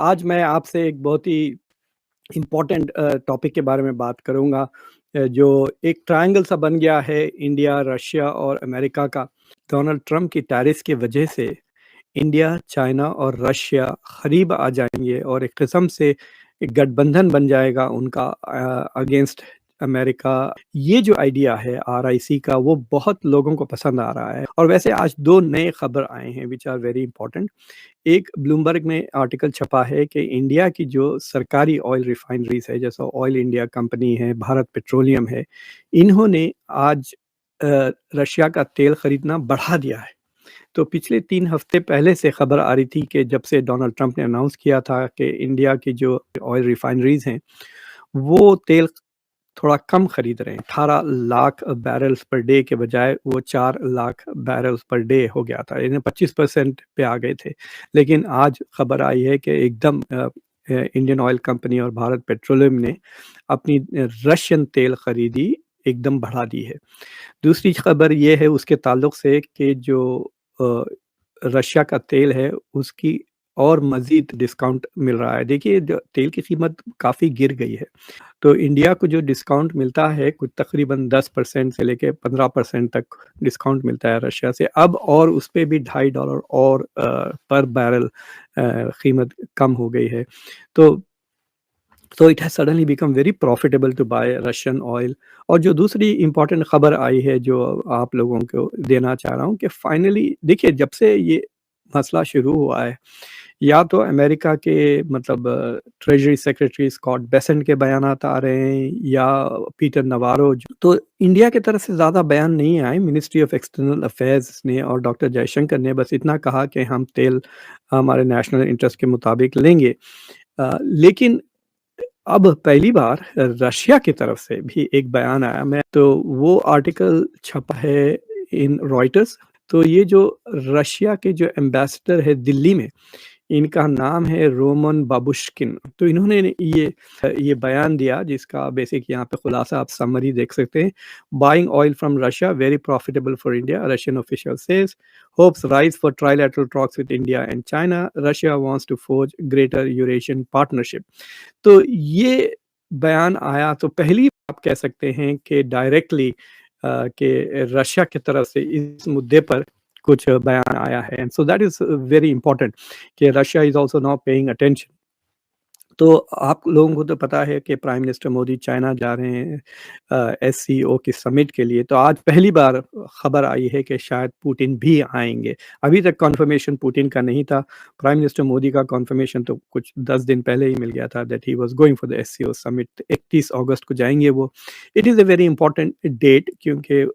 आज मैं आपसे एक बहुत ही इम्पोर्टेंट टॉपिक के बारे में बात करूँगा जो एक ट्रायंगल सा बन गया है इंडिया, रशिया और अमेरिका का। डोनाल्ड ट्रम्प की टैरिफ्स की वजह से इंडिया, चाइना और रशिया करीब आ जाएँगे और एक किस्म से एक गठबंधन बन जाएगा उनका अगेंस्ट अमेरिका। ये जो आइडिया है आरआईसी का वो बहुत लोगों को पसंद आ रहा है और वैसे आज 2 नए खबर आए हैं व्हिच आर वेरी इंपॉर्टेंट। एक ब्लूमबर्ग में आर्टिकल छपा है कि इंडिया की जो सरकारी ऑयल रिफाइनरीज़ है जैसा ऑयल इंडिया कंपनी है, भारत पेट्रोलियम है, इन्होंने आज रशिया का तेल खरीदना बढ़ा दिया है। तो पिछले 3 हफ्ते पहले से खबर आ रही थी कि जब से डोनाल्ड ट्रंप ने अनाउंस किया था कि इंडिया की जो ऑयल रिफाइनरीज़ हैं, वो तेल थोड़ा कम खरीद रहे हैं। 18 लाख बैरल्स पर डे के बजाय वो 4 लाख बैरल्स पर डे हो गया था। यानी 25% पे आ गए थे। लेकिन आज खबर आई है कि एकदम इंडियन ऑयल कंपनी और भारत पेट्रोलियम ने अपनी रशियन तेल खरीदी एकदम बढ़ा दी है। दूसरी खबर ये है उसके ताल्लुक से कि जो अ, रशिया का तेल है उसकी और मज़ीद डिस्काउंट मिल रहा है। देखिए जो तेल की कीमत काफ़ी गिर गई है। तो इंडिया को जो डिस्काउंट मिलता है कुछ तकरीबन 10% से लेके 15% तक डिस्काउंट मिलता है रशिया से। अब और उस पे भी $2.5 और पर बैरल कीमत कम हो गई है। तो it has suddenly become very profitable to buy Russian oil. और जो दूसरी इम्पोर्टेंट खबर आई है जो आप लोगों को देना चाह रहा हूँ कि फाइनली देखिए जब से ये मसला शुरू हुआ है या तो अमेरिका के मतलब ट्रेजरी सेक्रेटरी स्कॉट बेसेंट के बयानात आ रहे हैं या पीटर नवारो तो इंडिया की तरफ से ज़्यादा बयान नहीं आए। मिनिस्ट्री ऑफ एक्सटर्नल अफेयर्स ने और डॉक्टर जयशंकर ने बस इतना कहा कि हम तेल हमारे नेशनल इंटरेस्ट के मुताबिक लेंगे। लेकिन अब पहली बार रशिया की तरफ से भी एक बयान आया। मैं तो वो आर्टिकल छपा है इन रॉयटर्स। तो ये जो रशिया के जो एम्बेसडर है दिल्ली में, इनका नाम है रोमन बाबुश्किन। तो इन्होंने ये बयान दिया जिसका बेसिक यहाँ पे खुलासा आप समरी देख सकते हैं। Buying oil from Russia very profitable for India, Russian official says. Hopes rise for trilateral talks with India and China, Russia wants to forge greater Eurasian partnership. तो ये बयान आया तो पहली आप कह सकते हैं कि डायरेक्टली कि रशिया की तरफ से इस मुद्दे पर कुछ बयान आया है। And so that is very important कि Russia is also now paying attention. तो आप लोगों को तो पता है कि प्राइम मिनिस्टर मोदी चाइना जा रहे हैं एससीओ की समिट के लिए। तो आज पहली बार खबर आई है कि शायद पुतिन भी आएँगे। अभी तक कन्फर्मेशन पुतिन का नहीं था। प्राइम मिनिस्टर मोदी का कन्फर्मेशन तो कुछ 10 दिन पहले ही मिल गया था that he was going for the SCO summit. 31 अगस्त को जाएँगे वो। It is a very important date क्योंकि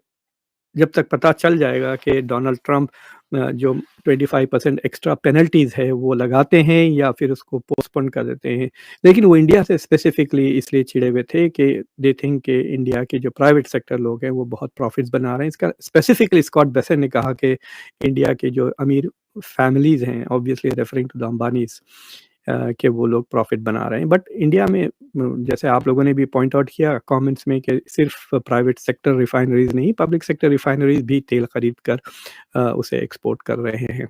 जब तक पता चल जाएगा कि डोनाल्ड ट्रंप जो 25% एक्स्ट्रा पेनल्टीज़ है वो लगाते हैं या फिर उसको पोस्टपोन कर देते हैं। लेकिन वो इंडिया से स्पेसिफिकली इसलिए चिढ़े हुए थे कि दे थिंक कि इंडिया के जो प्राइवेट सेक्टर लोग हैं वो बहुत प्रॉफिट्स बना रहे हैं। इसका स्पेसिफिकली स्कॉट बेसेंट ने कहा कि इंडिया के जो अमीर फैमिलीज़ हैं ऑब्वियसली रेफरिंग टू द अंबानीज़ कि वो लोग प्रॉफिट बना रहे हैं। बट इंडिया में जैसे आप लोगों ने भी पॉइंट आउट किया कमेंट्स में कि सिर्फ प्राइवेट सेक्टर रिफाइनरीज नहीं, पब्लिक सेक्टर रिफाइनरीज भी तेल खरीद कर उसे एक्सपोर्ट कर रहे हैं।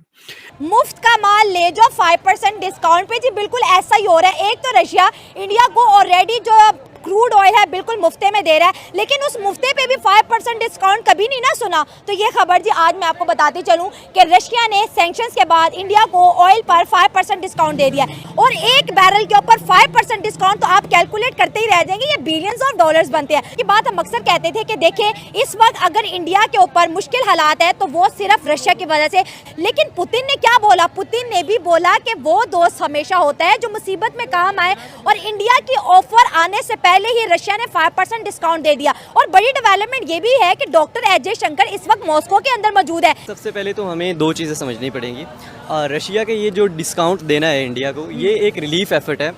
मुफ्त का माल ले जो 5% डिस्काउंट पे। जी बिल्कुल ऐसा ही हो रहा है। एक तो रशिया इंडिया को ऑलरेडी जो क्रूड ऑयल है बिल्कुल मुफ्ते में दे रहा है, लेकिन उस मुफ्ते पे भी 5% डिस्काउंट कभी नहीं ना सुना। तो ये खबर जी आज मैं आपको बताती चलूं कि रशिया ने सैंक्शंस के बाद इंडिया को ऑयल पर 5% डिस्काउंट दे दिया और एक बैरल के ऊपर 5% डिस्काउंट, तो आप कैलकुलेट करते ही रह जाएंगे, ये बिलियंस ऑफ डॉलर्स बनते हैं। ये बात हम अक्सर कहते थे कि देखें इस वक्त अगर इंडिया के ऊपर मुश्किल हालात है तो वो सिर्फ रशिया की वजह से। लेकिन पुतिन ने क्या बोला? पुतिन ने भी बोला कि वो दोस्त हमेशा होता है जो मुसीबत में काम आए, और इंडिया की ऑफर आने से पहले ही रशिया ने 5% डिस्काउंट दे दिया। और बड़ी डेवलपमेंट ये भी है कि डॉक्टर एस जयशंकर इस वक्त मॉस्को के अंदर मौजूद है। सबसे पहले तो हमें 2 चीज़ें समझनी पड़ेंगी। रशिया के ये जो डिस्काउंट देना है इंडिया को, ये एक रिलीफ एफर्ट है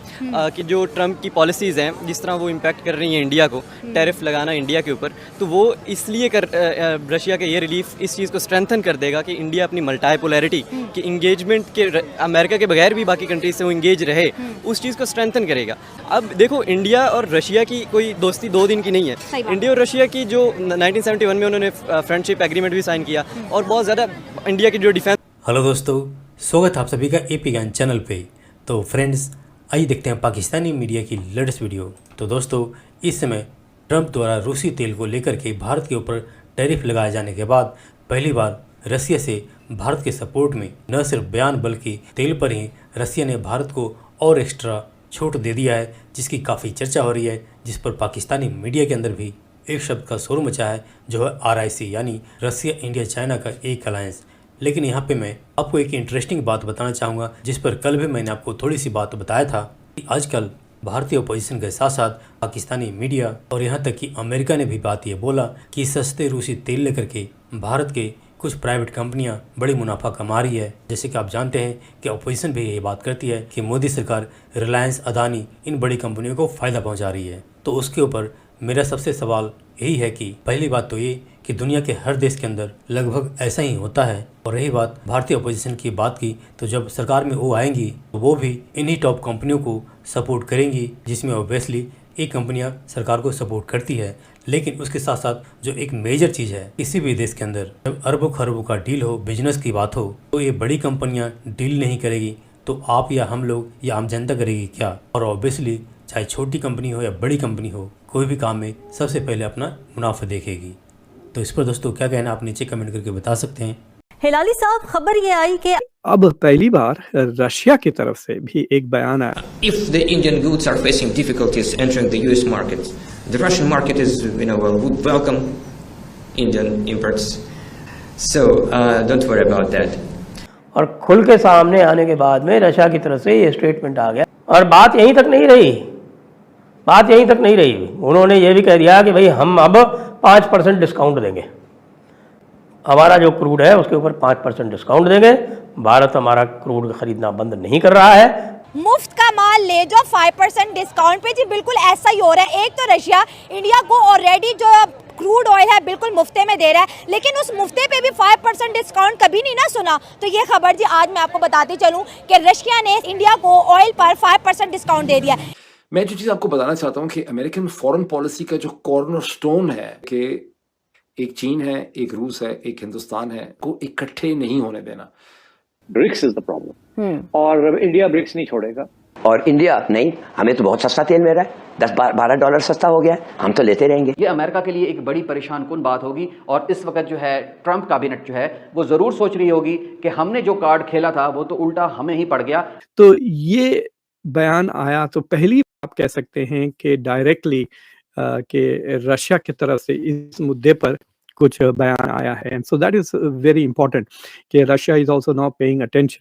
कि जो ट्रम्प की पॉलिसीज़ हैं जिस तरह वो इम्पैक्ट कर रही हैं इंडिया को, टैरिफ लगाना इंडिया के ऊपर, तो वो इसलिए रशिया के ये रिलीफ इस चीज़ को स्ट्रेंथन कर देगा कि इंडिया अपनी मल्टीपोलैरिटी की इंगेजमेंट के अमेरिका के बगैर भी बाकी कंट्रीज से वो इंगेज रहे, उस चीज़ को स्ट्रेंथन करेगा। अब देखो इंडिया और रशिया की कोई दोस्ती 2 दिन की नहीं है। इंडिया और रशिया की जो 1971 में उन्होंने फ्रेंडशिप एग्रीमेंट भी साइन किया और बहुत ज़्यादा इंडिया की जो डिफेंस। हेलो दोस्तों, स्वागत है आप सभी का एपी ज्ञान चैनल पे। तो फ्रेंड्स, आइए देखते हैं पाकिस्तानी मीडिया की लेटेस्ट वीडियो। तो दोस्तों, इस समय ट्रंप द्वारा रूसी तेल को लेकर के भारत के ऊपर टैरिफ लगाए जाने के बाद पहली बार रसिया से भारत के सपोर्ट में न सिर्फ बयान बल्कि तेल पर ही रसिया ने भारत को और एक्स्ट्रा छूट दे दिया है, जिसकी काफ़ी चर्चा हो रही है, जिस पर पाकिस्तानी मीडिया के अंदर भी एक शब्द का शोर मचा है, जो है RIC यानी रसिया इंडिया चाइना का एक अलायंस। लेकिन यहाँ पे मैं आपको एक इंटरेस्टिंग बात बताना चाहूँगा, जिस पर कल भी मैंने आपको थोड़ी सी बात बताया था कि आजकल भारतीय अपोजिशन के साथ साथ पाकिस्तानी मीडिया और यहाँ तक कि अमेरिका ने भी बात ये बोला कि सस्ते रूसी तेल लेकर के भारत के कुछ प्राइवेट कंपनियां बड़ी मुनाफा कमा रही है। जैसे कि आप जानते हैं कि अपोजिशन भी ये बात करती है कि मोदी सरकार रिलायंस, अदानी इन बड़ी कंपनियों को फ़ायदा पहुंचा रही है। तो उसके ऊपर मेरा सबसे सवाल यही है कि पहली बात तो ये कि दुनिया के हर देश के अंदर लगभग ऐसा ही होता है। और रही बात भारतीय अपोजिशन की बात की, तो जब सरकार में वो आएंगी तो वो भी इन्हीं टॉप कंपनियों को सपोर्ट करेंगी, जिसमें ऑब्वियसली एक कंपनियां सरकार को सपोर्ट करती है। लेकिन उसके साथ साथ जो एक मेजर चीज़ है, किसी भी देश के अंदर जब अरबों खरबों का डील हो, बिजनेस की बात हो, तो ये बड़ी कंपनियां डील नहीं करेगी तो आप या हम लोग या आम जनता करेगी क्या? और ऑब्वियसली चाहे छोटी कंपनी हो या बड़ी कंपनी हो, कोई भी काम में सबसे पहले अपना मुनाफा देखेगी। तो इस पर दोस्तों क्या कहना, आप नीचे कमेंट करके बता सकते हैं। हिलाली साहब, खबर ये आई कि अब पहली बार रशिया की तरफ से भी एक बयान आया। If the Indian goods are facing difficulties entering the US market, the Russian market is, would welcome Indian imports. So don't worry about that. और खुल के सामने आने के बाद में रशिया की तरफ से ये स्टेटमेंट आ गया। और बात यहीं तक नहीं रही, उन्होंने ये भी कह दिया कि भाई हम अब 5% डिस्काउंट देंगे, हमारा जो क्रूड है उसके ऊपर 5% डिस्काउंट देंगे। भारत हमारा क्रूड खरीदना बंद नहीं कर रहा है। मुफ्त का माल ले जाओ 5% डिस्काउंट पे। जी बिल्कुल ऐसा ही हो रहा है। एक तो रशिया इंडिया को ऑलरेडी जो क्रूड ऑयल है बिल्कुल मुफ्ते में दे रहा है, लेकिन उस मुफ्ते पे भी 5% डिस्काउंट कभी नहीं ना सुना। तो ये खबर जी आज मैं आपको बताती चलूं कि रशिया ने इंडिया को ऑयल पर 5% डिस्काउंट दे दिया। मैं जो चीज़ आपको बताना चाहता हूँ कि अमेरिकन फॉरेन पॉलिसी का जो कॉर्नरस्टोन है कि एक चीन है, एक रूस है, एक हिंदुस्तान है, को इकट्ठे नहीं होने देना। ब्रिक्स इज द प्रॉब्लम, और इंडिया ब्रिक्स नहीं छोड़ेगा। और इंडिया नहीं, हमें तो बहुत सस्ता तेल मिल रहा है, $10-12 सस्ता हो गया, हम तो लेते रहेंगे। ये अमेरिका के लिए एक बड़ी परेशान कुन बात होगी। और इस वक्त जो है ट्रंप कैबिनेट जो है वो ज़रूर सोच रही होगी कि हमने जो कार्ड खेला था वो तो उल्टा हमें ही पड़ गया। तो ये बयान आया तो पहली आप कह सकते हैं कि डायरेक्टली कि रशिया की तरफ से इस मुद्दे पर कुछ बयान आया है। And so that is very important कि Russia is also now paying attention